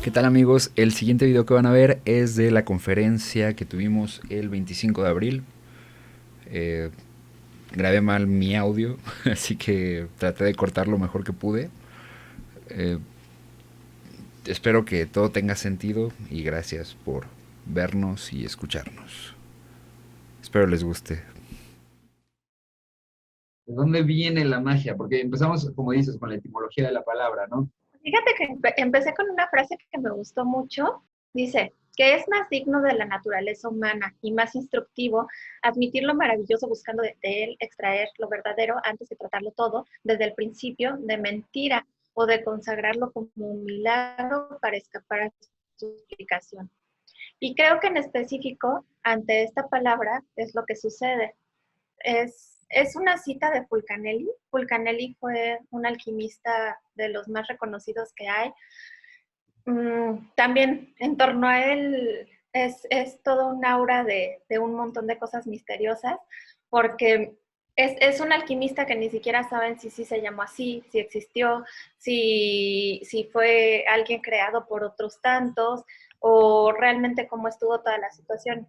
¿Qué tal amigos? El siguiente video que van a ver es de la conferencia que tuvimos el 25 de abril. Eh, Grabé mal mi audio, así que traté de cortar lo mejor que pude. Eh, Espero que todo tenga sentido y gracias por vernos y escucharnos. Espero les guste. ¿De dónde viene la magia? Porque empezamos, como dices, con la etimología de la palabra, ¿no? Fíjate que empecé con una frase que me gustó mucho. Dice, que es más digno de la naturaleza humana y más instructivo admitir lo maravilloso buscando de él extraer lo verdadero antes de tratarlo todo desde el principio de mentira o de consagrarlo como un milagro para escapar a su explicación. Y creo que en específico, ante esta palabra, es lo que sucede. Es una cita de Fulcanelli. Fulcanelli fue un alquimista de los más reconocidos que hay. También en torno a él es todo un aura de un montón de cosas misteriosas, porque es un alquimista que ni siquiera saben si sí se llamó así, si existió, si fue alguien creado por otros tantos, o realmente cómo estuvo toda la situación.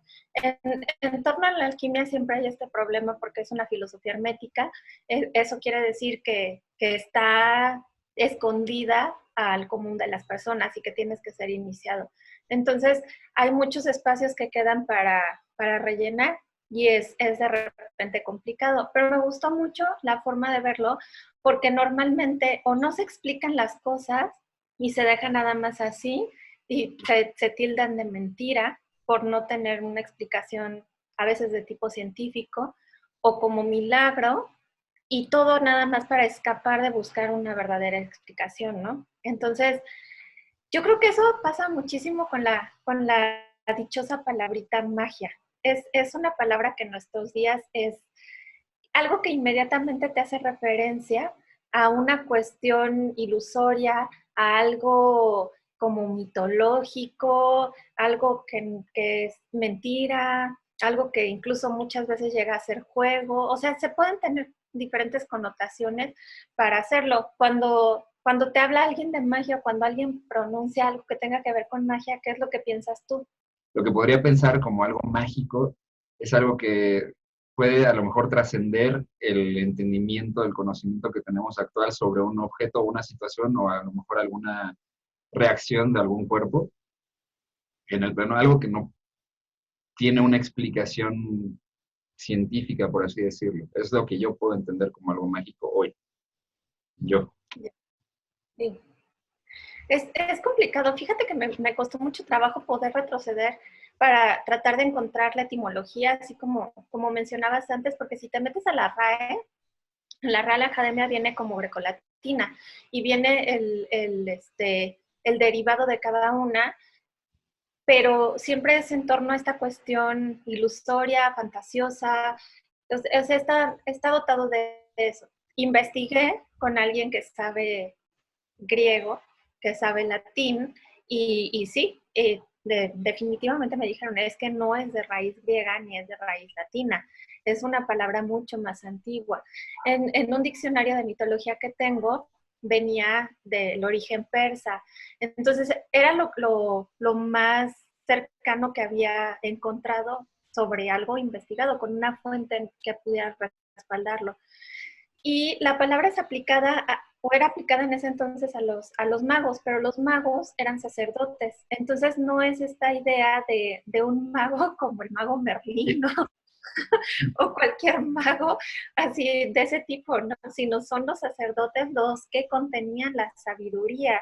En torno a la alquimia siempre hay este problema porque es una filosofía hermética. Eso quiere decir que está escondida al común de las personas y que tienes que ser iniciado. Entonces, hay muchos espacios que quedan para rellenar y es de repente complicado, pero me gustó mucho la forma de verlo porque normalmente o no se explican las cosas y se deja nada más así y se tildan de mentira por no tener una explicación a veces de tipo científico o como milagro y todo nada más para escapar de buscar una verdadera explicación, ¿no? Entonces, yo creo que eso pasa muchísimo con la dichosa palabrita magia. Es una palabra que en nuestros días es algo que inmediatamente te hace referencia a una cuestión ilusoria, a algo como mitológico, algo que es mentira, algo que incluso muchas veces llega a ser juego. O sea, se pueden tener diferentes connotaciones para hacerlo. Cuando te habla alguien de magia, cuando alguien pronuncia algo que tenga que ver con magia, ¿qué es lo que piensas tú? Lo que podría pensar como algo mágico es algo que puede a lo mejor trascender el entendimiento, el conocimiento que tenemos actual sobre un objeto o una situación o a lo mejor alguna reacción de algún cuerpo en el plano, algo que no tiene una explicación científica, por así decirlo. Es lo que yo puedo entender como algo mágico hoy. Yo. Sí. Es complicado. Fíjate que me costó mucho trabajo poder retroceder para tratar de encontrar la etimología, así como mencionabas antes, porque si te metes a la Real Academia viene como grecolatina y viene el derivado de cada una, pero siempre es en torno a esta cuestión ilusoria, fantasiosa. Está dotado de eso. Investigué con alguien que sabe griego, que sabe latín, y sí, definitivamente me dijeron, es que no es de raíz griega ni es de raíz latina, es una palabra mucho más antigua. En un diccionario de mitología que tengo, venía del origen persa, entonces era lo más cercano que había encontrado sobre algo investigado, con una fuente que pudiera respaldarlo. Y la palabra es aplicada o era aplicada en ese entonces a los magos, pero los magos eran sacerdotes. Entonces no es esta idea de un mago como el mago Merlín, ¿no? O cualquier mago así de ese tipo, ¿no? Sino son los sacerdotes los que contenían la sabiduría.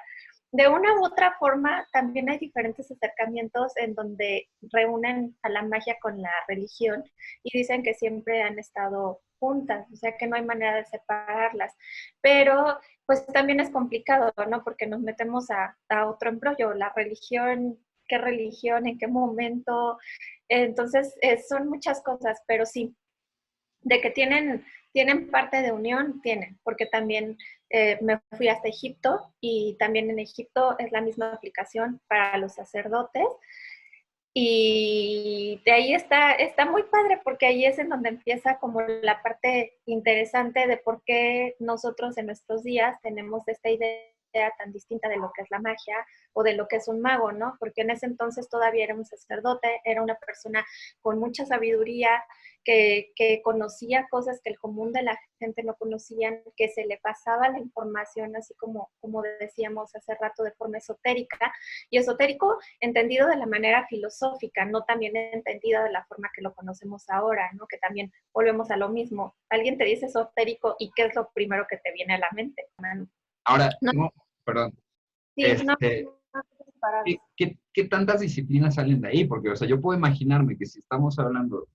De una u otra forma, también hay diferentes acercamientos en donde reúnen a la magia con la religión y dicen que siempre han estado juntas, o sea que no hay manera de separarlas. Pero pues también es complicado, ¿no? Porque nos metemos a otro embrollo, la religión, qué religión, en qué momento. Entonces, son muchas cosas, pero sí, de que tienen parte de unión, tienen, porque también me fui hasta Egipto y también en Egipto es la misma aplicación para los sacerdotes. Y de ahí está muy padre porque ahí es en donde empieza como la parte interesante de por qué nosotros en nuestros días tenemos esta idea tan distinta de lo que es la magia o de lo que es un mago, ¿no? Porque en ese entonces todavía era un sacerdote, era una persona con mucha sabiduría, que conocía cosas que el común de la gente no conocían, que se le pasaba la información, así como decíamos hace rato, de forma esotérica, y esotérico entendido de la manera filosófica, no también entendido de la forma que lo conocemos ahora, ¿no? Que también volvemos a lo mismo. Alguien te dice esotérico y ¿qué es lo primero que te viene a la mente? Ahora, No, no, perdón, sí, no, ¿qué tantas disciplinas salen de ahí? Porque, o sea, yo puedo imaginarme que si estamos hablando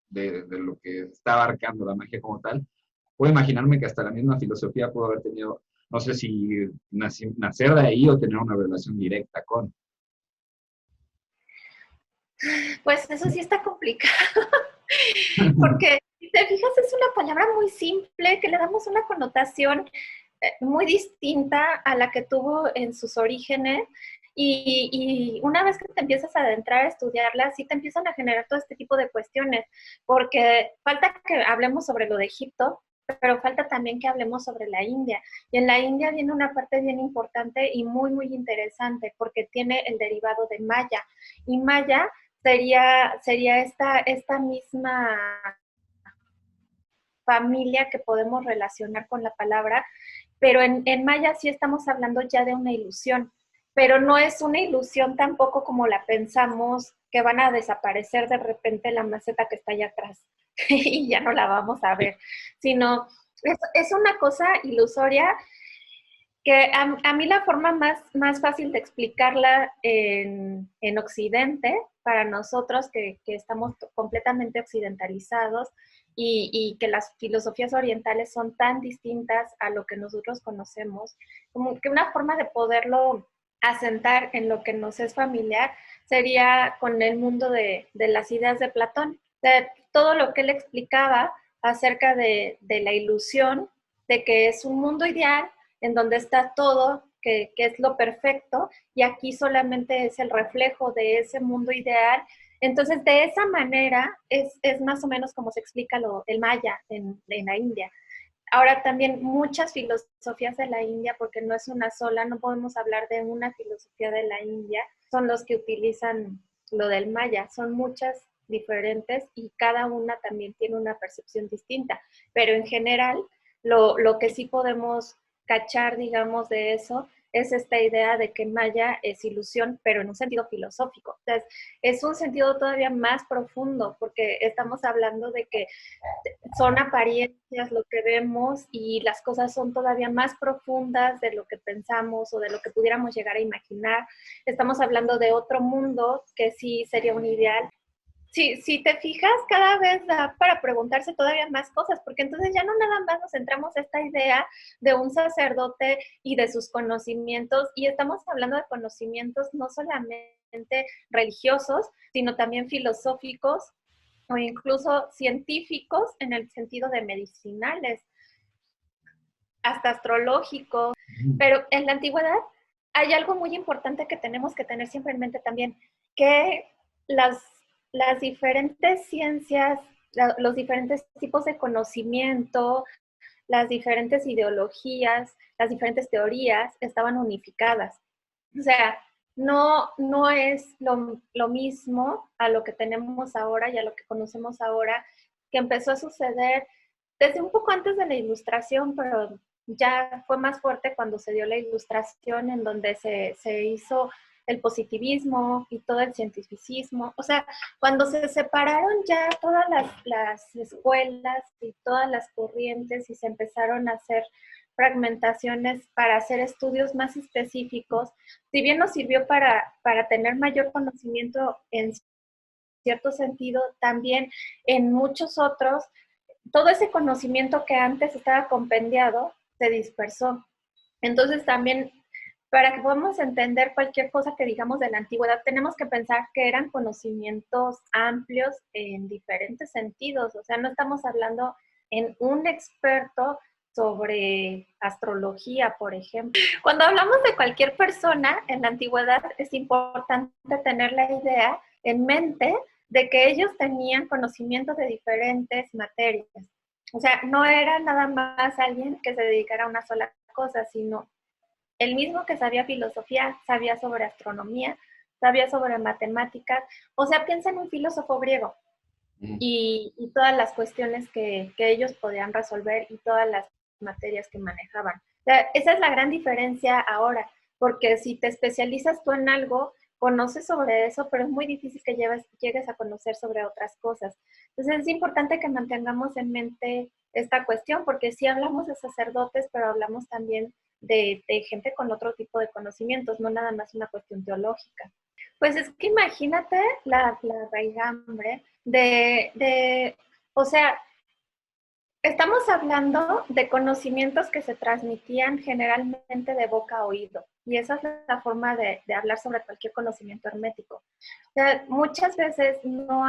de lo que está abarcando la magia como tal, puedo imaginarme que hasta la misma filosofía pudo haber tenido, no sé si nacer de ahí o tener una relación directa con. pues eso sí está complicado, porque si te fijas es una palabra muy simple que le damos una connotación muy distinta a la que tuvo en sus orígenes. Y una vez que te empiezas a adentrar a estudiarla, sí te empiezan a generar todo este tipo de cuestiones, porque falta que hablemos sobre lo de Egipto, pero falta también que hablemos sobre la India. Y en la India viene una parte bien importante y muy, muy interesante, porque tiene el derivado de Maya. Y Maya sería esta misma familia que podemos relacionar con la palabra, pero en Maya sí estamos hablando ya de una ilusión, pero no es una ilusión tampoco como la pensamos, que van a desaparecer de repente la maceta que está allá atrás y ya no la vamos a ver, sino es una cosa ilusoria que a mí la forma más fácil de explicarla en Occidente, para nosotros que estamos completamente occidentalizados y que las filosofías orientales son tan distintas a lo que nosotros conocemos, como que una forma de poderlo asentar en lo que nos es familiar sería con el mundo de las ideas de Platón. De todo lo que él explicaba acerca de la ilusión, de que es un mundo ideal en donde está todo, que es lo perfecto, y aquí solamente es el reflejo de ese mundo ideal. Entonces, de esa manera es más o menos como se explica el maya en la India. Ahora también muchas filosofías de la India, porque no es una sola, no podemos hablar de una filosofía de la India, son los que utilizan lo del maya, son muchas diferentes y cada una también tiene una percepción distinta, pero en general lo que sí podemos cachar, digamos, de eso es esta idea de que Maya es ilusión, pero en un sentido filosófico. Entonces, es un sentido todavía más profundo, porque estamos hablando de que son apariencias lo que vemos y las cosas son todavía más profundas de lo que pensamos o de lo que pudiéramos llegar a imaginar. Estamos hablando de otro mundo que sí sería un ideal. Si te fijas, cada vez da para preguntarse todavía más cosas, porque entonces ya no nada más nos centramos en esta idea de un sacerdote y de sus conocimientos, y estamos hablando de conocimientos no solamente religiosos, sino también filosóficos o incluso científicos en el sentido de medicinales, hasta astrológicos. Pero en la antigüedad hay algo muy importante que tenemos que tener siempre en mente también, que las diferentes ciencias, los diferentes tipos de conocimiento, las diferentes ideologías, las diferentes teorías estaban unificadas. O sea, no es lo mismo a lo que tenemos ahora y a lo que conocemos ahora, que empezó a suceder desde un poco antes de la Ilustración, pero ya fue más fuerte cuando se dio la Ilustración, en donde se hizo el positivismo y todo el cientificismo. O sea, cuando se separaron ya todas las escuelas y todas las corrientes y se empezaron a hacer fragmentaciones para hacer estudios más específicos, si bien nos sirvió para tener mayor conocimiento en cierto sentido, también en muchos otros, todo ese conocimiento que antes estaba compendiado se dispersó. Entonces también, para que podamos entender cualquier cosa que digamos de la antigüedad, tenemos que pensar que eran conocimientos amplios en diferentes sentidos. O sea, no estamos hablando en un experto sobre astrología, por ejemplo. Cuando hablamos de cualquier persona en la antigüedad, es importante tener la idea en mente de que ellos tenían conocimiento de diferentes materias. O sea, no era nada más alguien que se dedicara a una sola cosa, sino el mismo que sabía filosofía, sabía sobre astronomía, sabía sobre matemáticas. O sea, piensa en un filósofo griego y todas las cuestiones que ellos podían resolver y todas las materias que manejaban. O sea, esa es la gran diferencia ahora, porque si te especializas tú en algo, conoces sobre eso, pero es muy difícil que llegues a conocer sobre otras cosas. Entonces es importante que mantengamos en mente esta cuestión, porque sí hablamos de sacerdotes, pero hablamos también de gente con otro tipo de conocimientos, no nada más una cuestión teológica. Pues es que imagínate la raigambre o sea, estamos hablando de conocimientos que se transmitían generalmente de boca a oído, y esa es la forma de hablar sobre cualquier conocimiento hermético. O sea, muchas veces no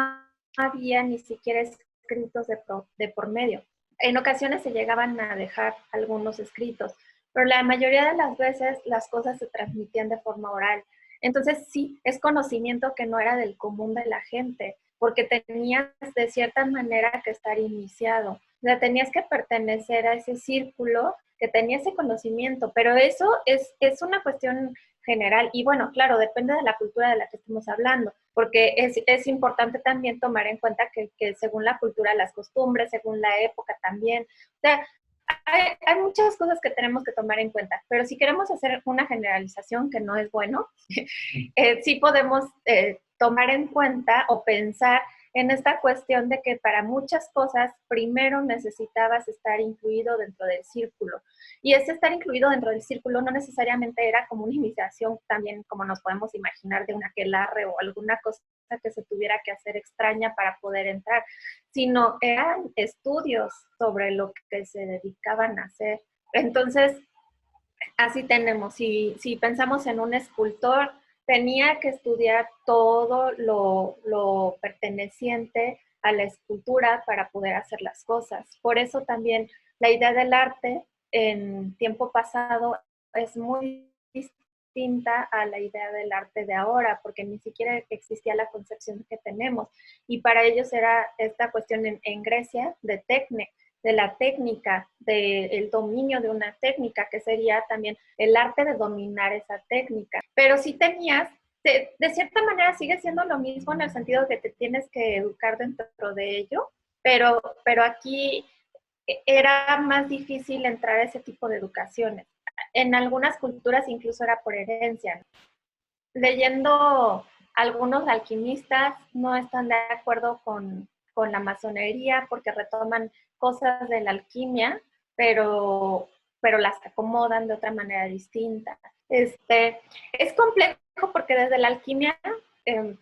había ni siquiera escritos de por medio. En ocasiones se llegaban a dejar algunos escritos, pero la mayoría de las veces las cosas se transmitían de forma oral. Entonces sí, es conocimiento que no era del común de la gente, porque tenías de cierta manera que estar iniciado. O sea, tenías que pertenecer a ese círculo que tenía ese conocimiento, pero eso es una cuestión general. Y bueno, claro, depende de la cultura de la que estemos hablando, porque es importante también tomar en cuenta que según la cultura, las costumbres, según la época también, o sea, hay muchas cosas que tenemos que tomar en cuenta, pero si queremos hacer una generalización, que no es bueno, sí podemos tomar en cuenta o pensar en esta cuestión de que para muchas cosas primero necesitabas estar incluido dentro del círculo. Y ese estar incluido dentro del círculo no necesariamente era como una iniciación también como nos podemos imaginar de un aquelarre o alguna cosa que se tuviera que hacer extraña para poder entrar, sino eran estudios sobre lo que se dedicaban a hacer. Entonces, así tenemos, si pensamos en un escultor, tenía que estudiar todo lo perteneciente a la escultura para poder hacer las cosas. Por eso también la idea del arte en tiempo pasado es muy distinta a la idea del arte de ahora, porque ni siquiera existía la concepción que tenemos. Y para ellos era esta cuestión en Grecia de la técnica, del dominio de una técnica, que sería también el arte de dominar esa técnica. Pero si tenías, de cierta manera sigue siendo lo mismo en el sentido de que te tienes que educar dentro de ello, pero aquí era más difícil entrar a ese tipo de educaciones. En algunas culturas incluso era por herencia, ¿no? Leyendo algunos alquimistas no están de acuerdo con la masonería porque retoman cosas de la alquimia, pero las acomodan de otra manera distinta. Es complejo porque desde la alquimia eh,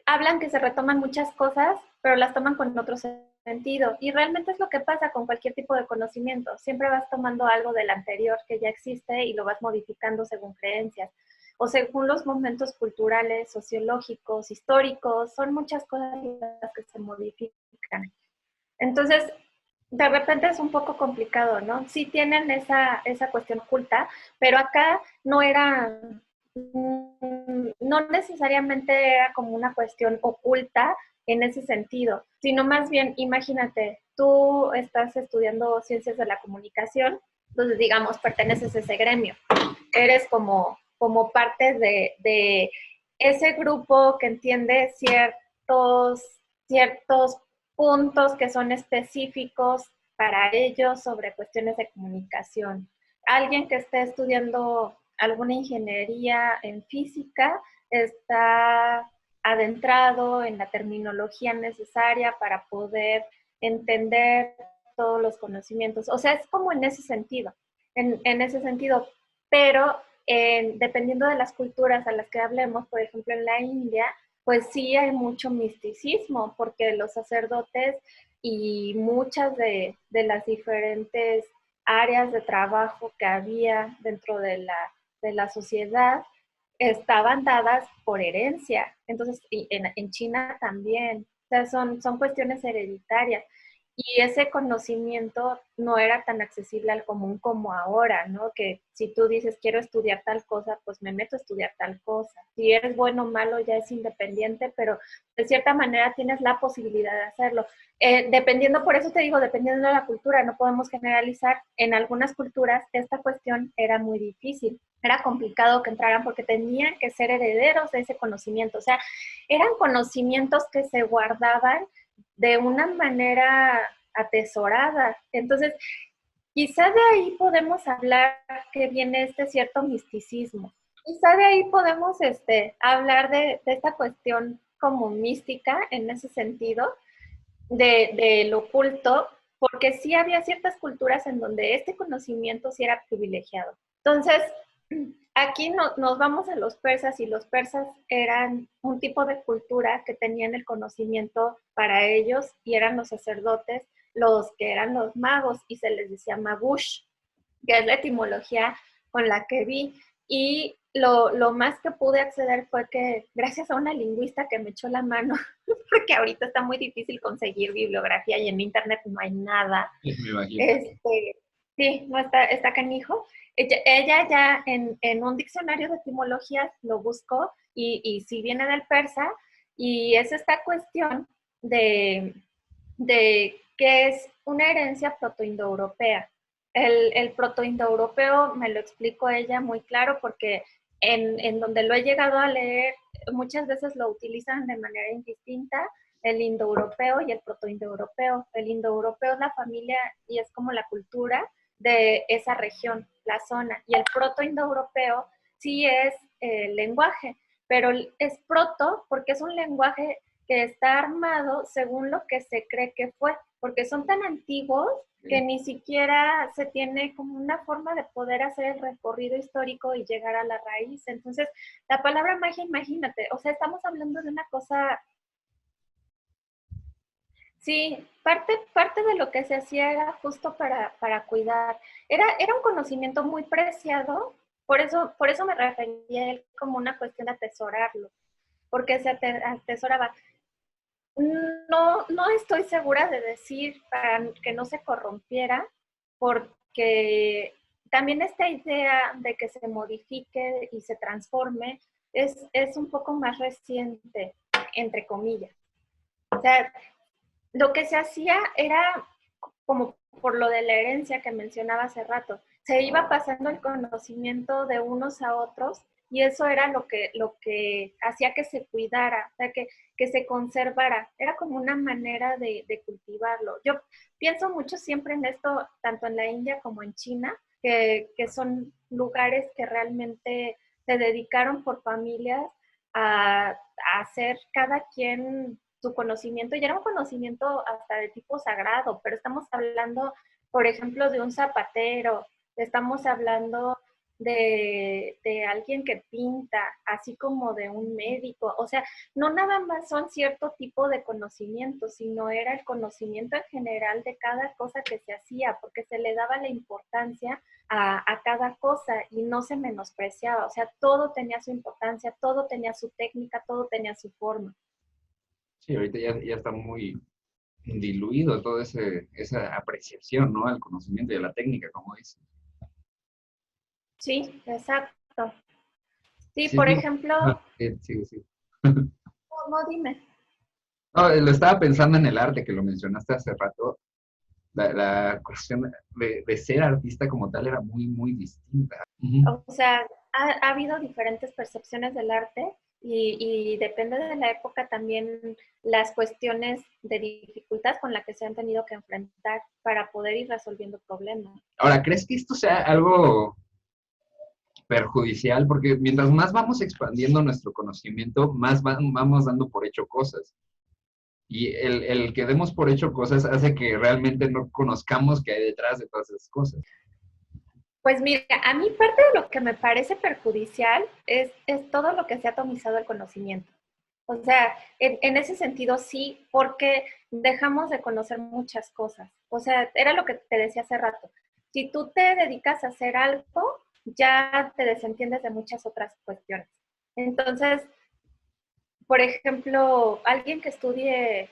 hablan que se retoman muchas cosas, pero las toman con otro sentido. Y realmente es lo que pasa con cualquier tipo de conocimiento. Siempre vas tomando algo del anterior que ya existe y lo vas modificando según creencias o según los momentos culturales, sociológicos, históricos. Son muchas cosas las que se modifican. Entonces, de repente es un poco complicado, ¿no? Sí tienen esa cuestión oculta, pero acá no era, no necesariamente era como una cuestión oculta en ese sentido, sino más bien, imagínate, tú estás estudiando ciencias de la comunicación, entonces digamos, perteneces a ese gremio, eres como parte de ese grupo que entiende ciertos puntos que son específicos para ellos sobre cuestiones de comunicación. Alguien que esté estudiando alguna ingeniería en física está adentrado en la terminología necesaria para poder entender todos los conocimientos. O sea, es como en ese sentido, en ese sentido, pero dependiendo de las culturas a las que hablemos, por ejemplo en la India, pues sí hay mucho misticismo, porque los sacerdotes y muchas de las diferentes áreas de trabajo que había dentro de la sociedad estaban dadas por herencia. Entonces, en China también, o sea, son cuestiones hereditarias. y ese conocimiento no era tan accesible al común como ahora, ¿no? Que si tú dices, quiero estudiar tal cosa, pues me meto a estudiar tal cosa. Si eres bueno o malo, ya es independiente, pero de cierta manera tienes la posibilidad de hacerlo. Dependiendo, por eso te digo, dependiendo de la cultura, no podemos generalizar. En algunas culturas esta cuestión era muy difícil. Era complicado que entraran porque tenían que ser herederos de ese conocimiento. O sea, eran conocimientos que se guardaban de una manera atesorada. Entonces, quizá de ahí podemos hablar que viene este cierto misticismo. Quizá de ahí podemos hablar de esta cuestión como mística en ese sentido, de lo oculto, porque sí había ciertas culturas en donde este conocimiento sí era privilegiado. Entonces, aquí nos vamos a los persas y los persas eran un tipo de cultura que tenían el conocimiento para ellos y eran los sacerdotes los que eran los magos y se les decía magush, que es la etimología con la que vi. Y lo más que pude acceder fue que gracias a una lingüista que me echó la mano, porque ahorita está muy difícil conseguir bibliografía y en internet no hay nada. Me imagino. Sí, no está canijo. Ella ya en un diccionario de etimologías lo buscó y sí viene del persa y es esta cuestión de que es una herencia protoindoeuropea. El protoindoeuropeo me lo explicó ella muy claro porque en donde lo he llegado a leer muchas veces lo utilizan de manera indistinta, el indoeuropeo y el protoindoeuropeo. El indoeuropeo es la familia y es como la cultura de esa región, la zona, y el protoindoeuropeo sí es el lenguaje, pero es proto porque es un lenguaje que está armado según lo que se cree que fue, porque son tan antiguos que ni siquiera se tiene como una forma de poder hacer el recorrido histórico y llegar a la raíz. Entonces, la palabra magia, imagínate, o sea, estamos hablando de una cosa. Sí, parte de lo que se hacía era justo para cuidar. Era un conocimiento muy preciado, por eso me refería a él como una cuestión de atesorarlo, porque se atesoraba. No estoy segura de decir para que no se corrompiera, porque también esta idea de que se modifique y se transforme es un poco más reciente, entre comillas. O sea, lo que se hacía era como por lo de la herencia que mencionaba hace rato, se iba pasando el conocimiento de unos a otros y eso era lo que hacía que se cuidara, o sea, que se conservara. Era como una manera de cultivarlo. Yo pienso mucho siempre en esto, tanto en la India como en China, que son lugares que realmente se dedicaron por familias a hacer cada quien su conocimiento, y era un conocimiento hasta de tipo sagrado, pero estamos hablando, por ejemplo, de un zapatero, estamos hablando de alguien que pinta, así como de un médico, o sea, no nada más son cierto tipo de conocimiento, sino era el conocimiento en general de cada cosa que se hacía, porque se le daba la importancia a cada cosa y no se menospreciaba, o sea, todo tenía su importancia, todo tenía su técnica, todo tenía su forma. Sí, ahorita ya está muy diluido toda esa apreciación, ¿no? Al conocimiento y a la técnica, como dice. Sí, exacto. Sí, Sí, por ejemplo, sí, sí. no, dime. No, lo estaba pensando en el arte, que lo mencionaste hace rato. La cuestión de ser artista como tal era muy, muy distinta. O sea, ha habido diferentes percepciones del arte y depende de la época también las cuestiones de dificultad con las que se han tenido que enfrentar para poder ir resolviendo problemas. Ahora, ¿crees que esto sea algo perjudicial? Porque mientras más vamos expandiendo nuestro conocimiento, más vamos dando por hecho cosas. Y el que demos por hecho cosas hace que realmente no conozcamos qué hay detrás de todas esas cosas. Pues mira, a mí parte de lo que me parece perjudicial es todo lo que se ha atomizado el conocimiento. O sea, en ese sentido sí, porque dejamos de conocer muchas cosas. O sea, era lo que te decía hace rato. Si tú te dedicas a hacer algo, ya te desentiendes de muchas otras cuestiones. Entonces, por ejemplo, alguien que estudie,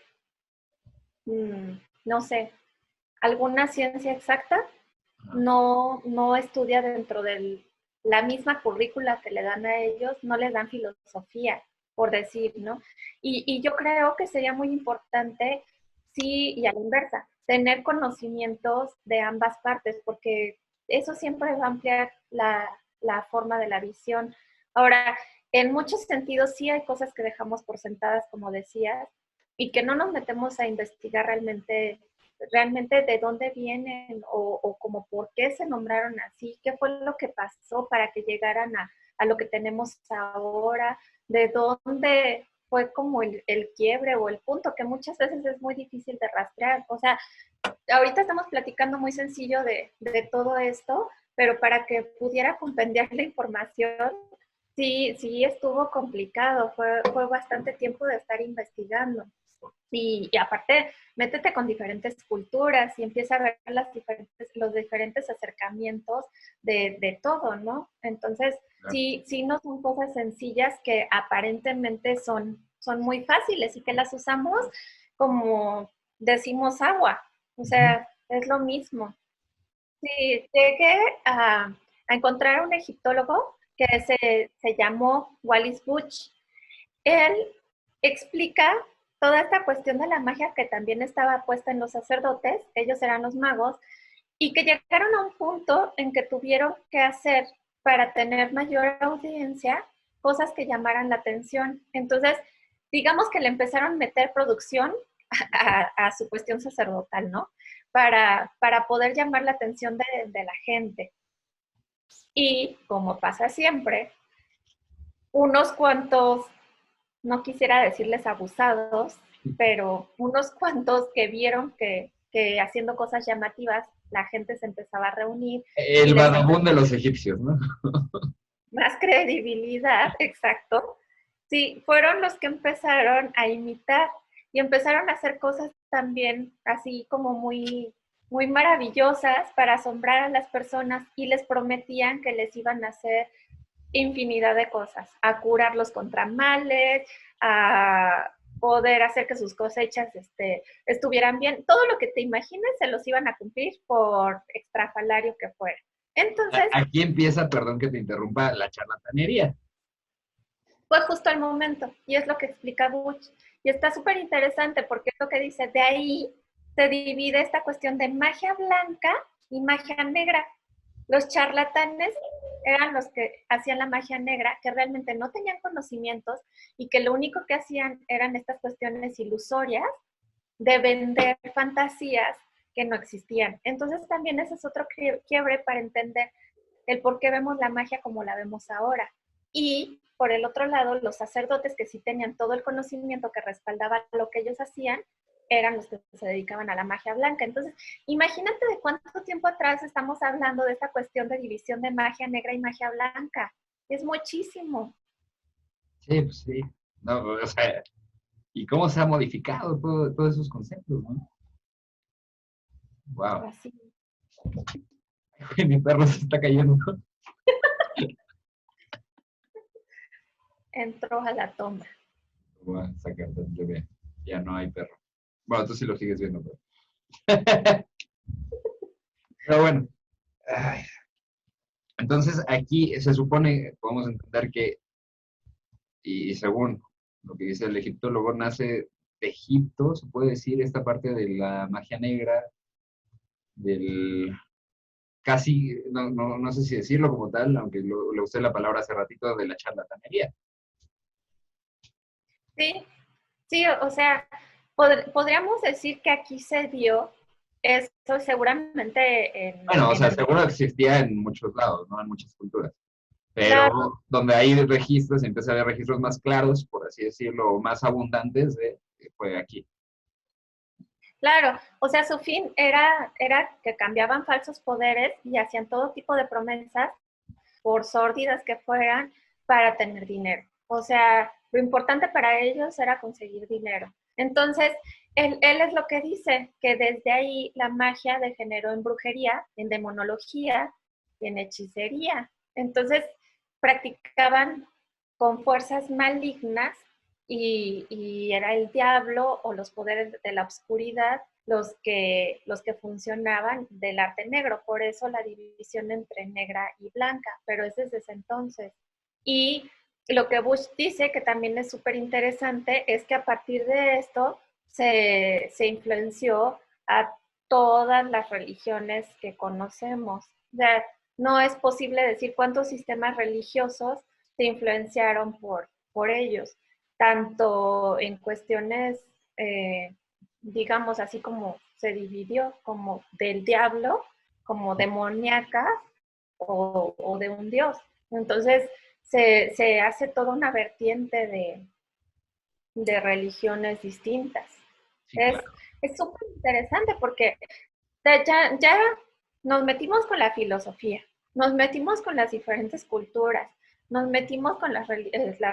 no sé, alguna ciencia exacta, no estudia dentro de la misma currícula que le dan a ellos, no les dan filosofía, por decir, ¿no? Y yo creo que sería muy importante, sí, y a la inversa, tener conocimientos de ambas partes, porque eso siempre va a ampliar la forma de la visión. Ahora, en muchos sentidos sí hay cosas que dejamos por sentadas, como decías, y que no nos metemos a investigar realmente de dónde vienen o como por qué se nombraron así, qué fue lo que pasó para que llegaran a lo que tenemos ahora, de dónde fue como el quiebre o el punto, que muchas veces es muy difícil de rastrear. O sea, ahorita estamos platicando muy sencillo de todo esto, pero para que pudiera comprender la información, sí estuvo complicado, fue bastante tiempo de estar investigando. Y aparte, métete con diferentes culturas y empieza a ver los diferentes acercamientos de todo, ¿no? Entonces, sí no son cosas sencillas que aparentemente son muy fáciles y que las usamos como decimos agua. O sea, es lo mismo. Sí, llegué a encontrar un egiptólogo que se llamó Wallis Budge. Él explica toda esta cuestión de la magia que también estaba puesta en los sacerdotes, ellos eran los magos, y que llegaron a un punto en que tuvieron que hacer para tener mayor audiencia cosas que llamaran la atención. Entonces, digamos que le empezaron a meter producción a su cuestión sacerdotal, ¿no? Para poder llamar la atención de la gente. Y como pasa siempre, unos cuantos, no quisiera decirles abusados, pero unos cuantos que vieron que haciendo cosas llamativas la gente se empezaba a reunir. El Badabun de los egipcios, ¿no? Más credibilidad, exacto. Sí, fueron los que empezaron a imitar y empezaron a hacer cosas también así como muy maravillosas para asombrar a las personas y les prometían que les iban a hacer infinidad de cosas, a curarlos contra males, a poder hacer que sus cosechas estuvieran bien. Todo lo que te imagines se los iban a cumplir por extrafalario que fuera. Entonces, aquí empieza, perdón que te interrumpa, la charlatanería. fue justo el momento, y es lo que explica Butch. Y está súper interesante porque es lo que dice, de ahí se divide esta cuestión de magia blanca y magia negra. Los charlatanes eran los que hacían la magia negra, que realmente no tenían conocimientos y que lo único que hacían eran estas cuestiones ilusorias de vender fantasías que no existían. Entonces también ese es otro quiebre para entender el por qué vemos la magia como la vemos ahora. Y por el otro lado, los sacerdotes que sí tenían todo el conocimiento que respaldaba lo que ellos hacían, eran los que se dedicaban a la magia blanca. Entonces, imagínate de cuánto tiempo atrás estamos hablando de esta cuestión de división de magia negra y magia blanca. Es muchísimo. Sí, pues sí. No, o sea, y cómo se ha modificado todos esos conceptos, ¿no? Wow. Así. Mi perro se está cayendo. Entró a la toma. Voy a sacar del bebé. Ya no hay perro. Bueno, tú sí lo sigues viendo, pero. Pero bueno. Ay. Entonces aquí se supone, podemos entender que, y según lo que dice el egiptólogo, nace de Egipto, se puede decir, esta parte de la magia negra, del casi, no sé si decirlo como tal, aunque lo usé la palabra hace ratito, de la charlatanería. Sí, sí, o sea, podríamos decir que aquí se dio esto seguramente Bueno, o en sea, seguro existía en muchos lados, ¿no? En muchas culturas. claro, Pero donde hay registros, empieza a haber registros más claros, por así decirlo, más abundantes, fue aquí. claro, o sea, su fin era que cambiaban falsos poderes y hacían todo tipo de promesas, por sórdidas que fueran, para tener dinero. O sea, lo importante para ellos era conseguir dinero. Entonces, él es lo que dice, que desde ahí la magia degeneró en brujería, en demonología y en hechicería. Entonces, practicaban con fuerzas malignas y era el diablo o los poderes de la oscuridad los que funcionaban del arte negro. Por eso la división entre negra y blanca, pero es desde ese entonces. Y lo que Bush dice, que también es súper interesante, es que a partir de esto se influenció a todas las religiones que conocemos. O sea, no es posible decir cuántos sistemas religiosos se influenciaron por ellos, tanto en cuestiones, digamos así como se dividió, como del diablo, como demoníacas o de un dios. Entonces, se hace toda una vertiente de religiones distintas. Sí, Es claro. es súper interesante porque ya nos metimos con la filosofía, nos metimos con las diferentes culturas, nos metimos con las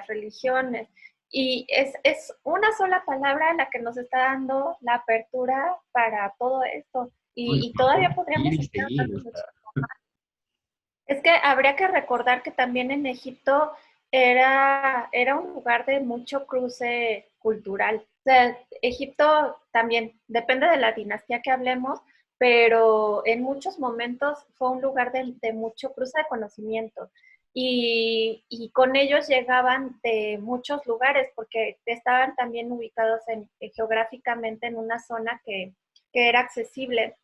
religiones y es una sola palabra la que nos está dando la apertura para todo esto Uy, y no todavía puedo seguir podríamos y estar seguir, o hablando sea, mucho. Es que habría que recordar que también en Egipto era un lugar de mucho cruce cultural. O sea, Egipto también, depende de la dinastía que hablemos, pero en muchos momentos fue un lugar de mucho cruce de conocimiento. Y con ellos llegaban de muchos lugares, porque estaban también ubicados geográficamente en una zona que era accesible.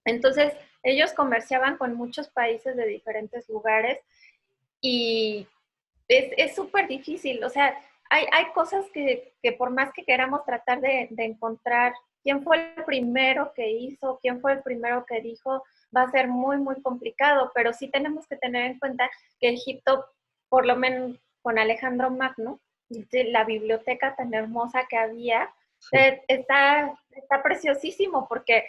Entonces, ellos comerciaban con muchos países de diferentes lugares y es súper difícil. O sea, hay cosas que por más que queramos tratar de encontrar quién fue el primero que hizo, quién fue el primero que dijo, va a ser muy, muy complicado, pero sí tenemos que tener en cuenta que Egipto, por lo menos con Alejandro Magno, la biblioteca tan hermosa que había, sí. está preciosísimo porque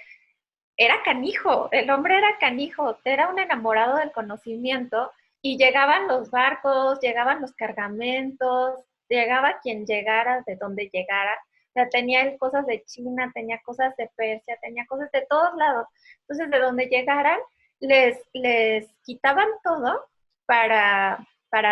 era canijo, el hombre era canijo, era un enamorado del conocimiento y llegaban los barcos, llegaban los cargamentos, llegaba quien llegara, de donde llegara. O sea, tenía cosas de China, tenía cosas de Persia, tenía cosas de todos lados. Entonces, de donde llegaran, les quitaban todo para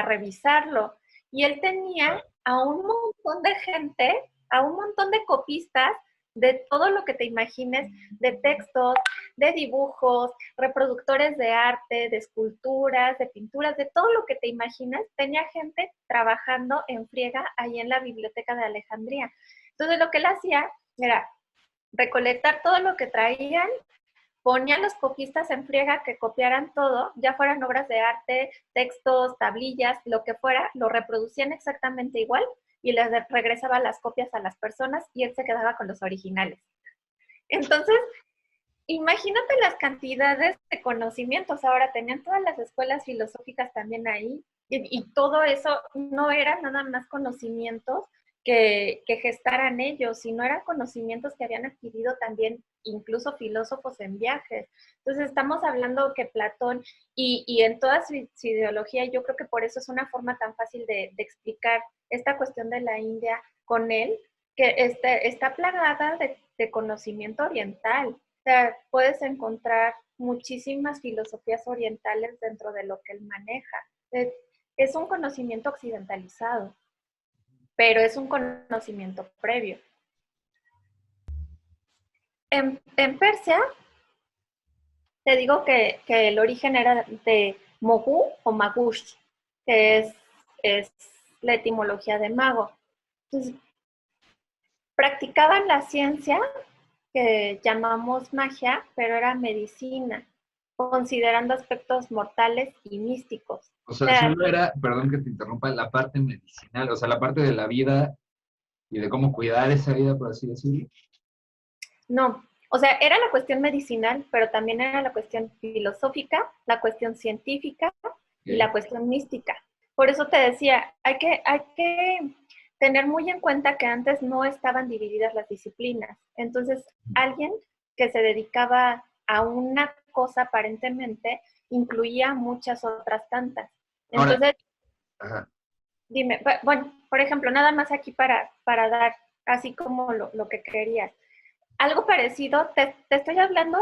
revisarlo. Y él tenía a un montón de gente, a un montón de copistas de todo lo que te imagines, de textos, de dibujos, reproductores de arte, de esculturas, de pinturas, de todo lo que te imaginas, tenía gente trabajando en friega ahí en la biblioteca de Alejandría. Entonces lo que él hacía era recolectar todo lo que traían, ponía a los copistas en friega que copiaran todo, ya fueran obras de arte, textos, tablillas, lo que fuera, lo reproducían exactamente igual y les regresaba las copias a las personas y él se quedaba con los originales. Entonces, imagínate las cantidades de conocimientos. Ahora tenían todas las escuelas filosóficas también ahí y todo eso no era nada más conocimientos que gestaran ellos, sino eran conocimientos que habían adquirido también incluso filósofos en viajes. Entonces estamos hablando que Platón y en toda su ideología, yo creo que por eso es una forma tan fácil de explicar esta cuestión de la India con él, que está plagada de conocimiento oriental. O sea, puedes encontrar muchísimas filosofías orientales dentro de lo que él maneja. Es un conocimiento occidentalizado, pero es un conocimiento previo. En Persia, te digo que el origen era de Mogu o Magush, que es la etimología de mago. Entonces, practicaban la ciencia que llamamos magia, pero era medicina, considerando aspectos mortales y místicos. O O sea, sea, solo era, perdón que te interrumpa, la parte medicinal, o sea, la parte de la vida y de cómo cuidar esa vida, por así decirlo. no, o sea, era la cuestión medicinal, pero también era la cuestión filosófica, la cuestión científica y la Ok. cuestión mística. Por eso te decía, hay que tener muy en cuenta que antes no estaban divididas las disciplinas. Entonces, alguien que se dedicaba a una cosa aparentemente incluía muchas otras tantas. Ahora, Entonces, ajá, dime, bueno, por ejemplo, nada más aquí para dar así como lo que querías. Algo parecido, te estoy hablando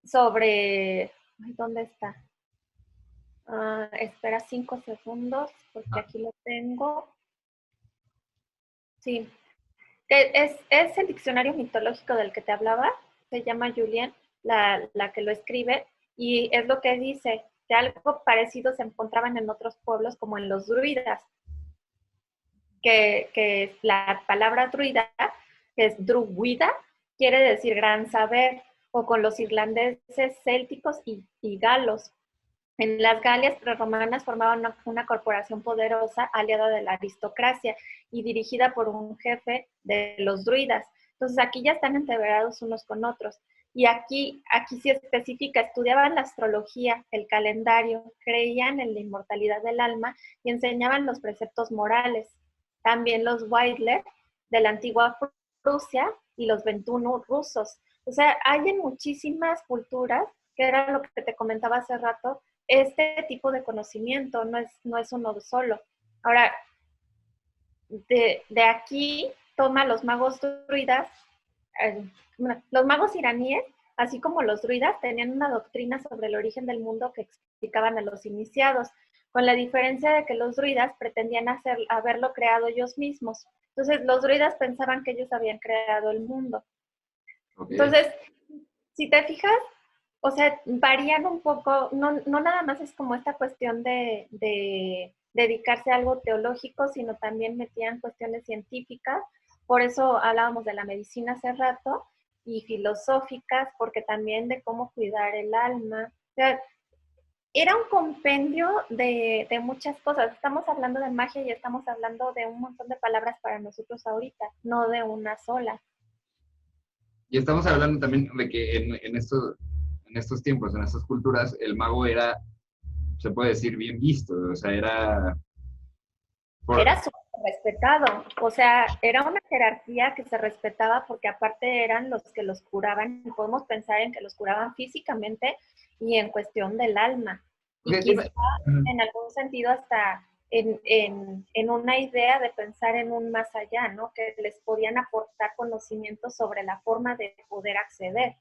sobre, ay, ¿dónde está? Espera 5 segundos porque ajá, aquí lo tengo. Sí, Es el diccionario mitológico del que te hablaba, se llama Julien, la que lo escribe, y es lo que dice, que algo parecido se encontraban en otros pueblos como en los druidas, que la palabra druida, que es druida, quiere decir gran saber, o con los irlandeses célticos y galos. En las Galias prerromanas formaban una corporación poderosa aliada de la aristocracia y dirigida por un jefe de los druidas. Entonces aquí ya están entreverados unos con otros. Y aquí sí especifica, estudiaban la astrología, el calendario, creían en la inmortalidad del alma y enseñaban los preceptos morales. También los Waidler de la antigua Prusia y los Ventuno rusos. O sea, hay en muchísimas culturas, que era lo que te comentaba hace rato, este tipo de conocimiento, no es uno solo. Ahora, de aquí toma los magos druidas, los magos iraníes, así como los druidas, tenían una doctrina sobre el origen del mundo que explicaban a los iniciados, con la diferencia de que los druidas pretendían haberlo creado ellos mismos. Entonces, los druidas pensaban que ellos habían creado el mundo. Okay. Entonces, si te fijas, o sea, varían un poco, no nada más es como esta cuestión de dedicarse a algo teológico, sino también metían cuestiones científicas. Por eso hablábamos de la medicina hace rato, y filosóficas, porque también de cómo cuidar el alma. O sea, era un compendio de muchas cosas. Estamos hablando de magia y estamos hablando de un montón de palabras para nosotros ahorita, no de una sola. Y estamos hablando también de que en estos tiempos, en estas culturas, el mago era, se puede decir, bien visto. O sea, era... Era súper respetado, o sea, era una jerarquía que se respetaba porque aparte eran los que los curaban, y podemos pensar en que los curaban físicamente y en cuestión del alma. Y quizá en algún sentido hasta en una idea de pensar en un más allá, ¿no? Que les podían aportar conocimientos sobre la forma de poder acceder.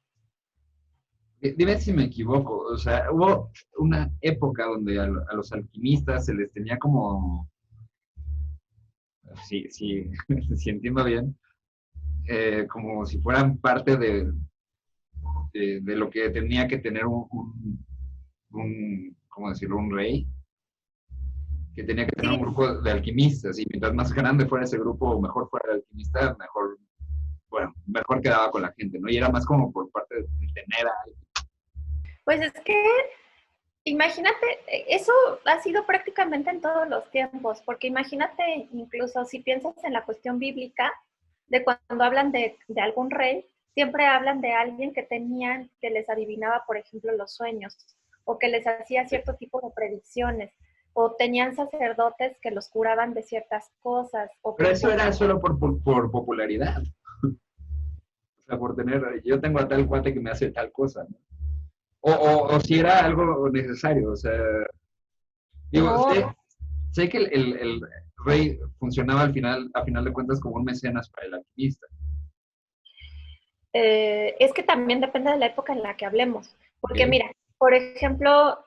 Dime si me equivoco, o sea, hubo una época donde a los alquimistas se les tenía como, sí, si entiendo bien, como si fueran parte de lo que tenía que tener ¿cómo decirlo? Un rey, que tenía que tener un grupo de alquimistas, y mientras más grande fuera ese grupo, mejor fuera el alquimista, mejor, bueno, mejor quedaba con la gente, ¿no? Y era más como por parte de tener a alguien. Pues es que imagínate, eso ha sido prácticamente en todos los tiempos, porque imagínate incluso si piensas en la cuestión bíblica, de cuando hablan de algún rey, siempre hablan de alguien que les adivinaba, por ejemplo, los sueños, o que les hacía cierto tipo de predicciones, o tenían sacerdotes que los curaban de ciertas cosas. Pero eso era solo por popularidad. O sea, por tener, yo tengo a tal cuate que me hace tal cosa, ¿no? O si era algo necesario, o sea, digo, No. sé que el rey funcionaba a final de cuentas como un mecenas para el alquimista. Es que también depende de la época en la que hablemos, porque ¿Okay? mira, por ejemplo,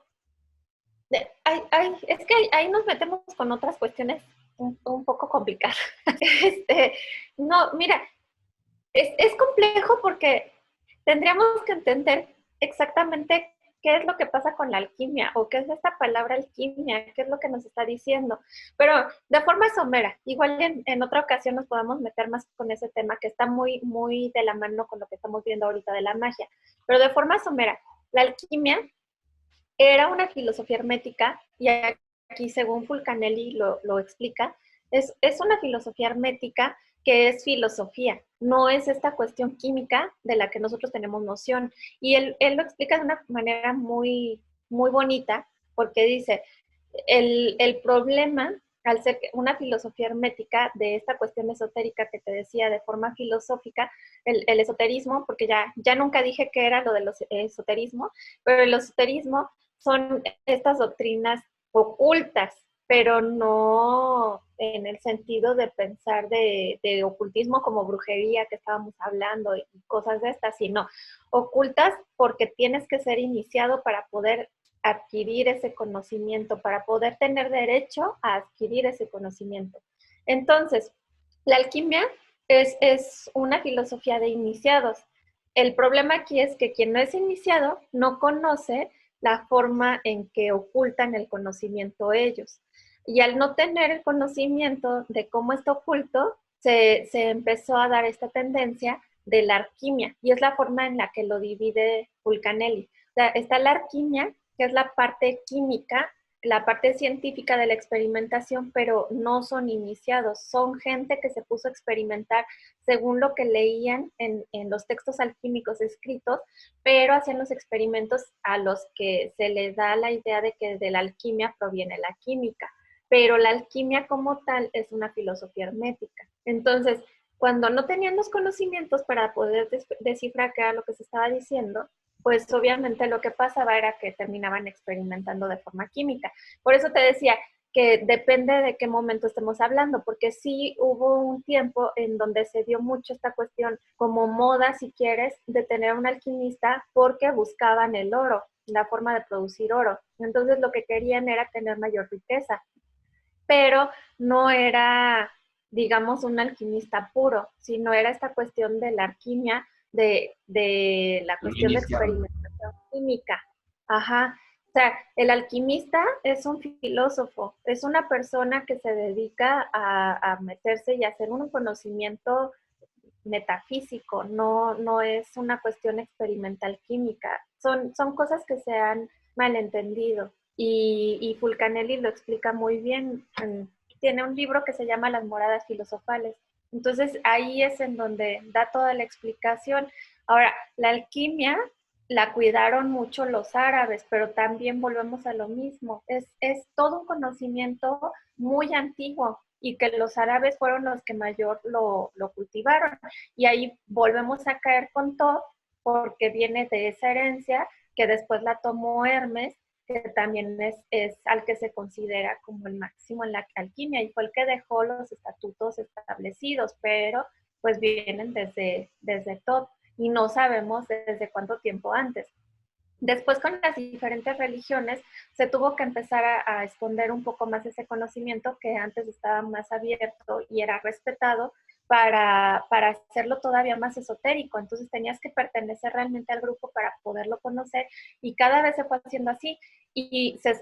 es que ahí nos metemos con otras cuestiones un poco complicadas. No, mira, es complejo porque tendríamos que entender exactamente qué es lo que pasa con la alquimia o qué es esta palabra alquimia, qué es lo que nos está diciendo. Pero de forma somera, igual en otra ocasión nos podemos meter más con ese tema que está muy, muy de la mano con lo que estamos viendo ahorita de la magia. Pero de forma somera, la alquimia era una filosofía hermética y aquí, según Fulcanelli lo explica, es una filosofía hermética que es filosofía, no es esta cuestión química de la que nosotros tenemos noción. Y él lo explica de una manera muy, muy bonita, porque dice, el problema, al ser una filosofía hermética de esta cuestión esotérica que te decía de forma filosófica, el esoterismo, porque ya nunca dije qué era lo del esoterismo, pero el esoterismo son estas doctrinas ocultas, pero no en el sentido de pensar de ocultismo como brujería que estábamos hablando y cosas de estas, sino ocultas porque tienes que ser iniciado para poder adquirir ese conocimiento, para poder tener derecho a adquirir ese conocimiento. Entonces, la alquimia Es una filosofía de iniciados. El problema aquí es que quien no es iniciado no conoce la forma en que ocultan el conocimiento ellos. Y al no tener el conocimiento de cómo está oculto, se empezó a dar esta tendencia de la alquimia, y es la forma en la que lo divide Fulcanelli. O sea, está la alquimia, que es la parte química, la parte científica de la experimentación, pero no son iniciados, son gente que se puso a experimentar según lo que leían en los textos alquímicos escritos, pero hacían los experimentos a los que se les da la idea de que de la alquimia proviene la química, pero la alquimia como tal es una filosofía hermética. Entonces, cuando no tenían los conocimientos para poder descifrar qué era lo que se estaba diciendo, pues obviamente lo que pasaba era que terminaban experimentando de forma química. Por eso te decía que depende de qué momento estemos hablando, porque sí hubo un tiempo en donde se dio mucho esta cuestión como moda, si quieres, de tener un alquimista porque buscaban el oro, la forma de producir oro. Entonces lo que querían era tener mayor riqueza, pero no era, digamos, un alquimista puro, sino era esta cuestión de la alquimia, de la cuestión de Iniciado. experimentación química. Ajá. O sea, el alquimista es un filósofo, es una persona que se dedica a meterse y a hacer un conocimiento metafísico, no es una cuestión experimental química. Son cosas que se han malentendido y Fulcanelli lo explica muy bien. Tiene un libro que se llama Las moradas filosofales. Entonces ahí es en donde da toda la explicación. Ahora, la alquimia la cuidaron mucho los árabes, pero también volvemos a lo mismo. Es todo un conocimiento muy antiguo y que los árabes fueron los que mayor lo cultivaron. Y ahí volvemos a caer con todo, porque viene de esa herencia que después la tomó Hermes, que también es al que se considera como el máximo en la alquimia, y fue el que dejó los estatutos establecidos, pero pues vienen desde todo, y no sabemos desde cuánto tiempo antes. Después, con las diferentes religiones, se tuvo que empezar a esconder un poco más ese conocimiento que antes estaba más abierto y era respetado para hacerlo todavía más esotérico. Entonces tenías que pertenecer realmente al grupo para poderlo conocer, y cada vez se fue haciendo así. Y se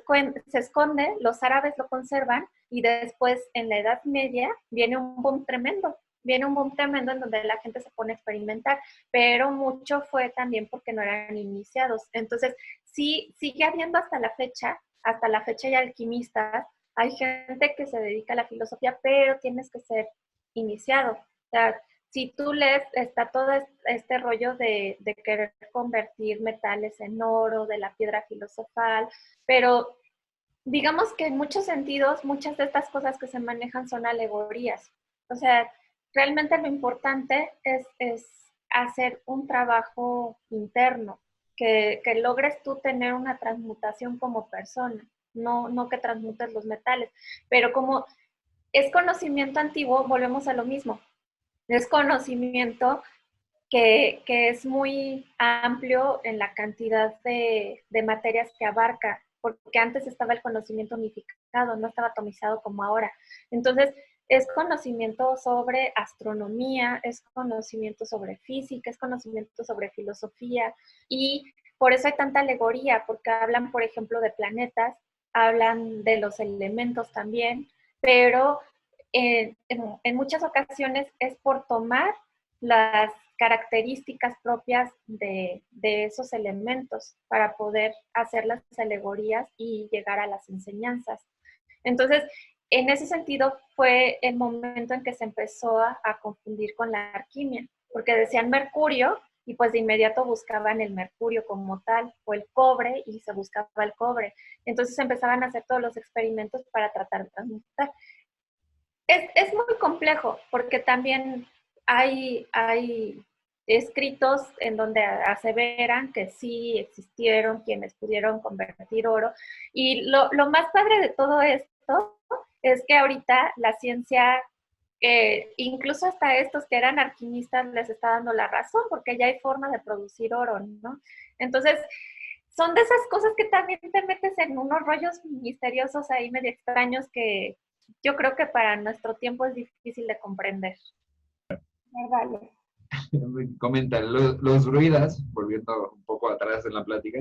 esconde, los árabes lo conservan, y después en la Edad Media viene un boom tremendo. Viene un boom tremendo en donde la gente se pone a experimentar, pero mucho fue también porque no eran iniciados. Entonces, sí, sigue habiendo hasta la fecha hay alquimistas, hay gente que se dedica a la filosofía, pero tienes que ser iniciado. O sea, si tú lees, está todo este rollo de querer convertir metales en oro, de la piedra filosofal, pero digamos que en muchos sentidos, muchas de estas cosas que se manejan son alegorías. O sea, realmente lo importante es hacer un trabajo interno, que logres tú tener una transmutación como persona, no que transmutes los metales. Pero como es conocimiento antiguo, volvemos a lo mismo. Es conocimiento que es muy amplio en la cantidad de materias que abarca, porque antes estaba el conocimiento unificado, no estaba atomizado como ahora. Entonces, es conocimiento sobre astronomía, es conocimiento sobre física, es conocimiento sobre filosofía, y por eso hay tanta alegoría, porque hablan, por ejemplo, de planetas, hablan de los elementos también, pero en muchas ocasiones es por tomar las características propias de esos elementos para poder hacer las alegorías y llegar a las enseñanzas. Entonces, en ese sentido fue el momento en que se empezó a confundir con la alquimia, porque decían mercurio y pues de inmediato buscaban el mercurio como tal, o el cobre y se buscaba el cobre. Entonces empezaban a hacer todos los experimentos para tratar de transmutar. Es muy complejo porque también hay escritos en donde aseveran que sí existieron quienes pudieron convertir oro. Y lo más padre de todo esto es que ahorita la ciencia, incluso hasta estos que eran alquimistas, les está dando la razón, porque ya hay forma de producir oro, ¿no? Entonces, son de esas cosas que también te metes en unos rollos misteriosos ahí medio extraños que yo creo que para nuestro tiempo es difícil de comprender. Vale. Comentan, los druidas, volviendo un poco atrás en la plática,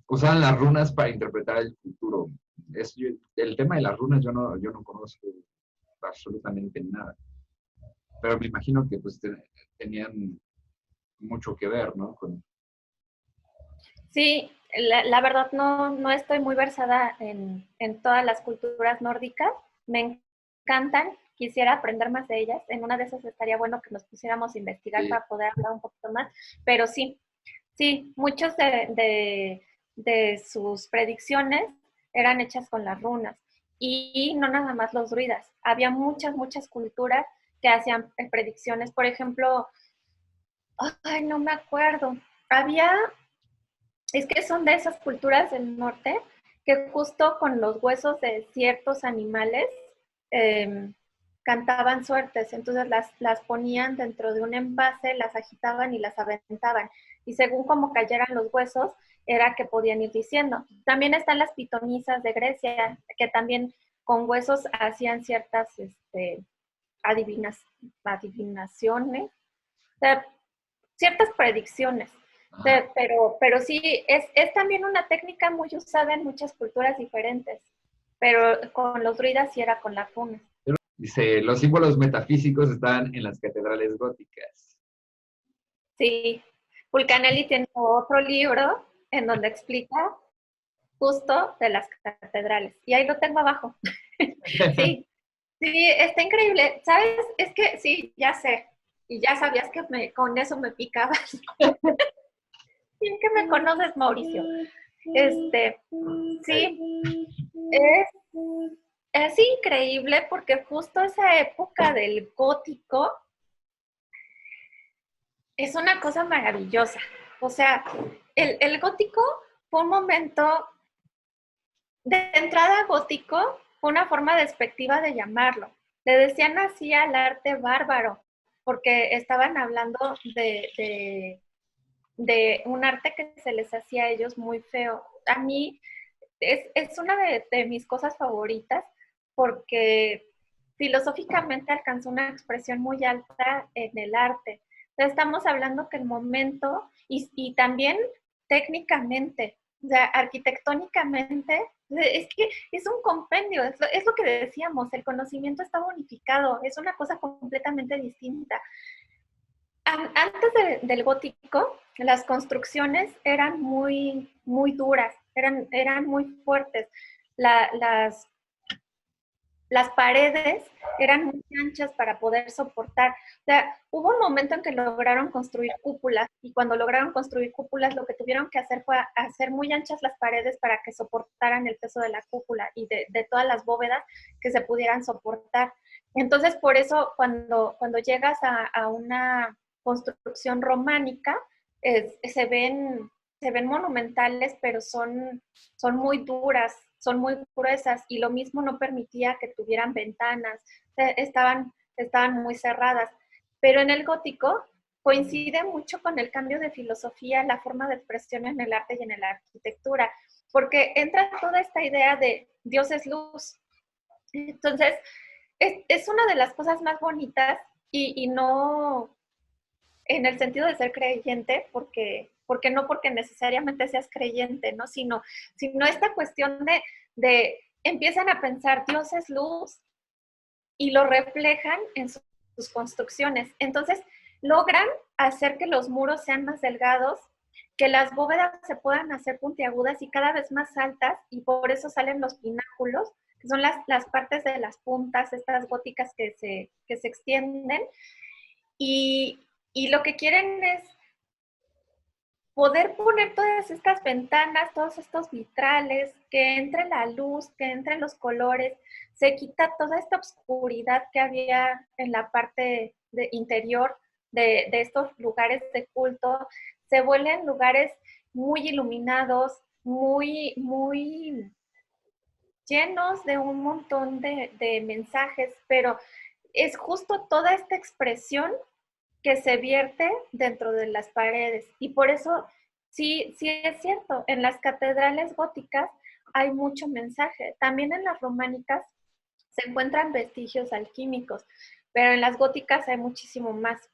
usaban las runas para interpretar el futuro. El tema de las runas yo no conozco absolutamente nada, pero me imagino que pues tenían mucho que ver, ¿no? Sí, la verdad no estoy muy versada en todas las culturas nórdicas. Me encantan, quisiera aprender más de ellas. En una de esas estaría bueno que nos pusiéramos a investigar Sí. para poder hablar un poquito más. Pero sí, muchos de sus predicciones eran hechas con las runas. Y no nada más los druidas. Había muchas culturas que hacían predicciones. Por ejemplo, ay, no me acuerdo. Es que son de esas culturas del norte que justo con los huesos de ciertos animales eh, cantaban suertes. Entonces las ponían dentro de un envase, las agitaban y las aventaban. Y según cómo cayeran los huesos, era que podían ir diciendo. También están las pitonisas de Grecia, que también con huesos hacían ciertas adivinaciones, o sea, ciertas predicciones. Pero sí, es también una técnica muy usada en muchas culturas diferentes, pero con los druidas sí era con las runas. Dice, los símbolos metafísicos están en las catedrales góticas. Sí, Fulcanelli tiene otro libro en donde explica justo de las catedrales, y ahí lo tengo abajo. Sí, sí, está increíble. ¿Sabes? Es que sí, ya sé, y ya sabías que con eso me picabas. Bien que me conoces, Mauricio. Sí, es, es increíble porque justo esa época del gótico es una cosa maravillosa. O sea, el gótico fue un momento, de entrada gótico, fue una forma despectiva de llamarlo. Le decían así al arte bárbaro, porque estaban hablando de un arte que se les hacía a ellos muy feo. A mí es una de mis cosas favoritas porque filosóficamente alcanzó una expresión muy alta en el arte. Entonces, estamos hablando que el momento y también técnicamente, o sea, arquitectónicamente, es que es un compendio, es lo que decíamos, el conocimiento está bonificado, es una cosa completamente distinta. Antes del gótico, las construcciones eran muy duras, eran muy fuertes. La, las, las paredes eran muy anchas para poder soportar. O sea, hubo un momento en que lograron construir cúpulas y cuando lograron construir cúpulas lo que tuvieron que hacer fue hacer muy anchas las paredes para que soportaran el peso de la cúpula y de todas las bóvedas que se pudieran soportar. Entonces, por eso cuando llegas a una construcción románica, se ven monumentales, pero son muy duras, son muy gruesas y lo mismo no permitía que tuvieran ventanas, estaban muy cerradas. Pero en el gótico coincide mucho con el cambio de filosofía, la forma de expresión en el arte y en la arquitectura, porque entra toda esta idea de Dios es luz. Entonces, es una de las cosas más bonitas y no en el sentido de ser creyente, no porque necesariamente seas creyente, ¿no? Sino esta cuestión de empiezan a pensar Dios es luz y lo reflejan en sus construcciones. Entonces, logran hacer que los muros sean más delgados, que las bóvedas se puedan hacer puntiagudas y cada vez más altas, y por eso salen los pináculos, que son las partes de las puntas, estas góticas que se extienden, y, y lo que quieren es poder poner todas estas ventanas, todos estos vitrales, que entre la luz, que entren los colores, se quita toda esta oscuridad que había en la parte interior de estos lugares de culto, se vuelven lugares muy iluminados, muy llenos de un montón de mensajes, pero es justo toda esta expresión que se vierte dentro de las paredes. Y por eso, sí es cierto, en las catedrales góticas hay mucho mensaje. También en las románicas se encuentran vestigios alquímicos. pero en las góticas hay muchísimo más.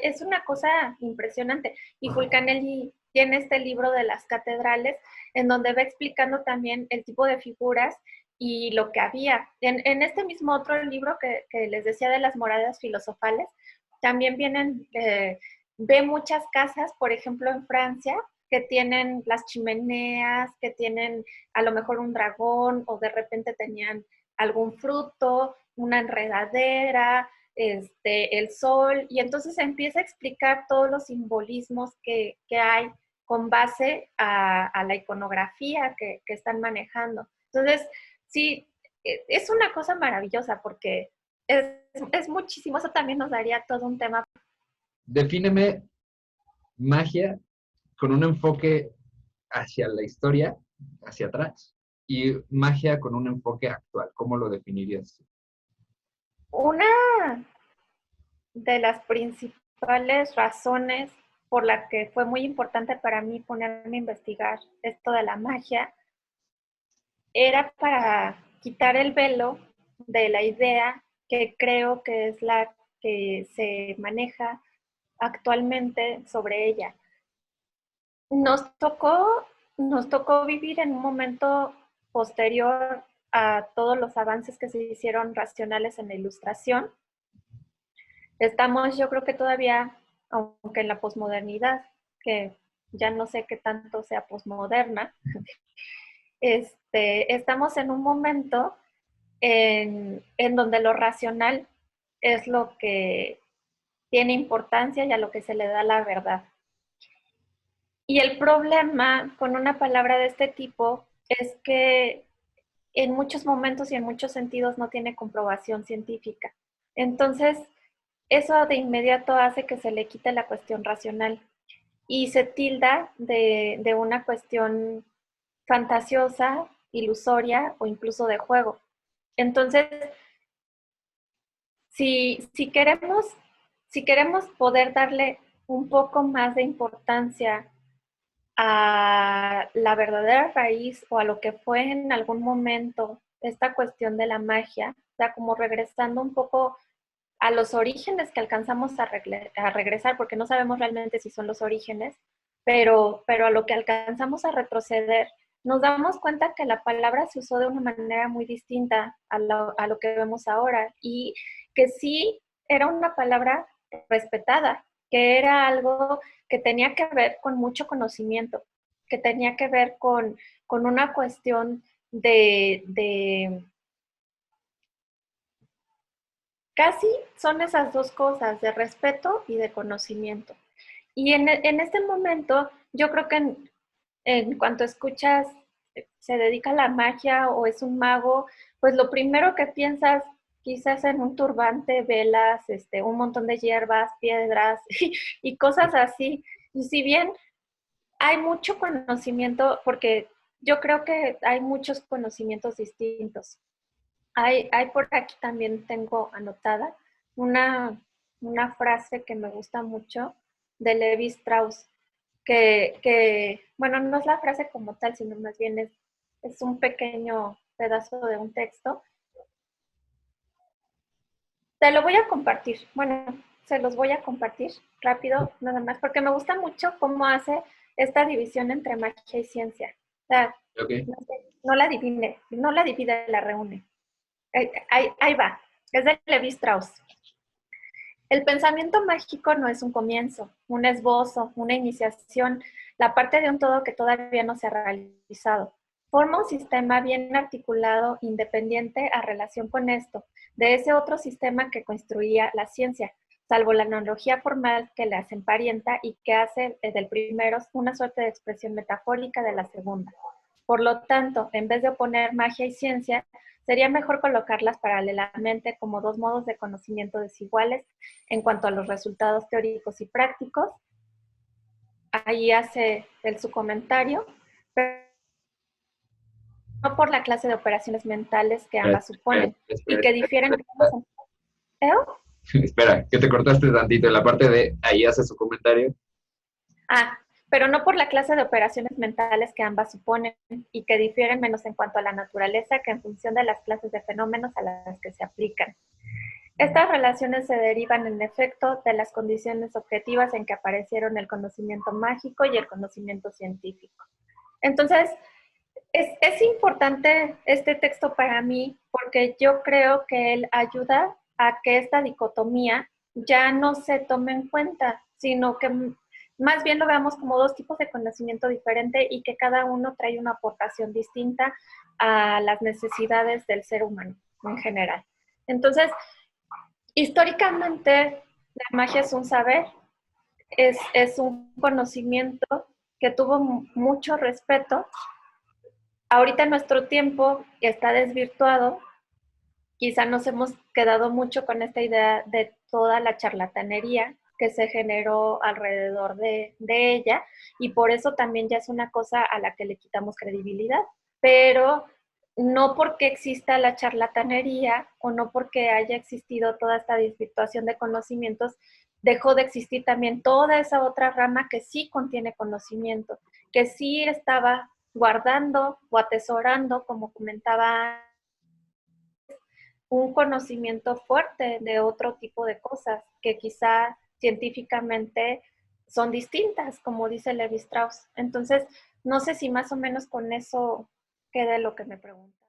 Es una cosa impresionante. Y Fulcanelli tiene este libro de las catedrales, en donde va explicando también el tipo de figuras y lo que había. En este mismo otro libro que les decía de las moradas filosofales, también ve muchas casas, por ejemplo en Francia, que tienen las chimeneas, que tienen a lo mejor un dragón o de repente tenían algún fruto, una enredadera, el sol, y entonces empieza a explicar todos los simbolismos que hay con base a la iconografía que están manejando. Entonces, sí, es una cosa maravillosa porque es muchísimo, eso también nos daría todo un tema. Defíneme magia con un enfoque hacia la historia, hacia atrás, y magia con un enfoque actual. ¿Cómo lo definirías? Una de las principales razones por la que fue muy importante para mí ponerme a investigar esto de la magia era para quitar el velo de la idea que creo que es la que se maneja actualmente sobre ella. Nos tocó vivir en un momento posterior a todos los avances que se hicieron racionales en la ilustración. Estamos, yo creo que todavía, aunque en la posmodernidad, que ya no sé qué tanto sea posmoderna, estamos en un momento en donde lo racional es lo que tiene importancia y a lo que se le da la verdad. Y el problema con una palabra de este tipo es que en muchos momentos y en muchos sentidos no tiene comprobación científica. Entonces, eso de inmediato hace que se le quite la cuestión racional y se tilda de una cuestión fantasiosa, ilusoria o incluso de juego. Entonces, si queremos poder darle un poco más de importancia a la verdadera raíz o a lo que fue en algún momento esta cuestión de la magia, o sea, como regresando un poco a los orígenes que alcanzamos a regresar, porque no sabemos realmente si son los orígenes, pero a lo que alcanzamos a retroceder, nos damos cuenta que la palabra se usó de una manera muy distinta a lo que vemos ahora y que sí era una palabra respetada, que era algo que tenía que ver con mucho conocimiento, que tenía que ver con una cuestión de casi son esas dos cosas, de respeto y de conocimiento. Y en este momento, yo creo que en cuanto escuchas se dedica a la magia o es un mago, pues lo primero que piensas quizás en un turbante, velas, un montón de hierbas, piedras y cosas así. Y si bien hay mucho conocimiento, porque yo creo que hay muchos conocimientos distintos. Hay por aquí también tengo anotada una, una frase que me gusta mucho de Levi Strauss, bueno, no es la frase como tal, sino más bien es un pequeño pedazo de un texto. Te lo voy a compartir. Bueno, se los voy a compartir rápido, nada más, porque me gusta mucho cómo hace esta división entre magia y ciencia. O sea, Okay. no la divide, la reúne. Ahí va. Es de Levi Strauss. El pensamiento mágico no es un comienzo, un esbozo, una iniciación, la parte de un todo que todavía no se ha realizado. Forma un sistema bien articulado, independiente a relación con esto, de ese otro sistema que construía la ciencia, salvo la analogía formal que las emparenta y que hace del primero una suerte de expresión metafórica de la segunda. Por lo tanto, en vez de oponer magia y ciencia, sería mejor colocarlas paralelamente como dos modos de conocimiento desiguales en cuanto a los resultados teóricos y prácticos. Ahí hace su comentario, pero no por la clase de operaciones mentales que ambas suponen y que difieren. Espera, que te cortaste tantito en la parte de ahí hace su comentario. Pero no por la clase de operaciones mentales que ambas suponen y que difieren menos en cuanto a la naturaleza que en función de las clases de fenómenos a las que se aplican. Estas relaciones se derivan en efecto de las condiciones objetivas en que aparecieron el conocimiento mágico y el conocimiento científico. Entonces, es importante este texto para mí porque yo creo que él ayuda a que esta dicotomía ya no se tome en cuenta, sino que más bien lo veamos como dos tipos de conocimiento diferente y que cada uno trae una aportación distinta a las necesidades del ser humano en general. Entonces, históricamente, la magia es un saber, es un conocimiento que tuvo mucho respeto. Ahorita nuestro tiempo está desvirtuado, quizá nos hemos quedado mucho con esta idea de toda la charlatanería que se generó alrededor de ella y por eso también ya es una cosa a la que le quitamos credibilidad, pero no porque exista la charlatanería o no porque haya existido toda esta desvirtuación de conocimientos, dejó de existir también toda esa otra rama que sí contiene conocimiento, que sí estaba guardando o atesorando, como comentaba, un conocimiento fuerte de otro tipo de cosas que quizá científicamente son distintas, como dice Levi Strauss. Entonces, no sé si más o menos con eso quede lo que me pregunto.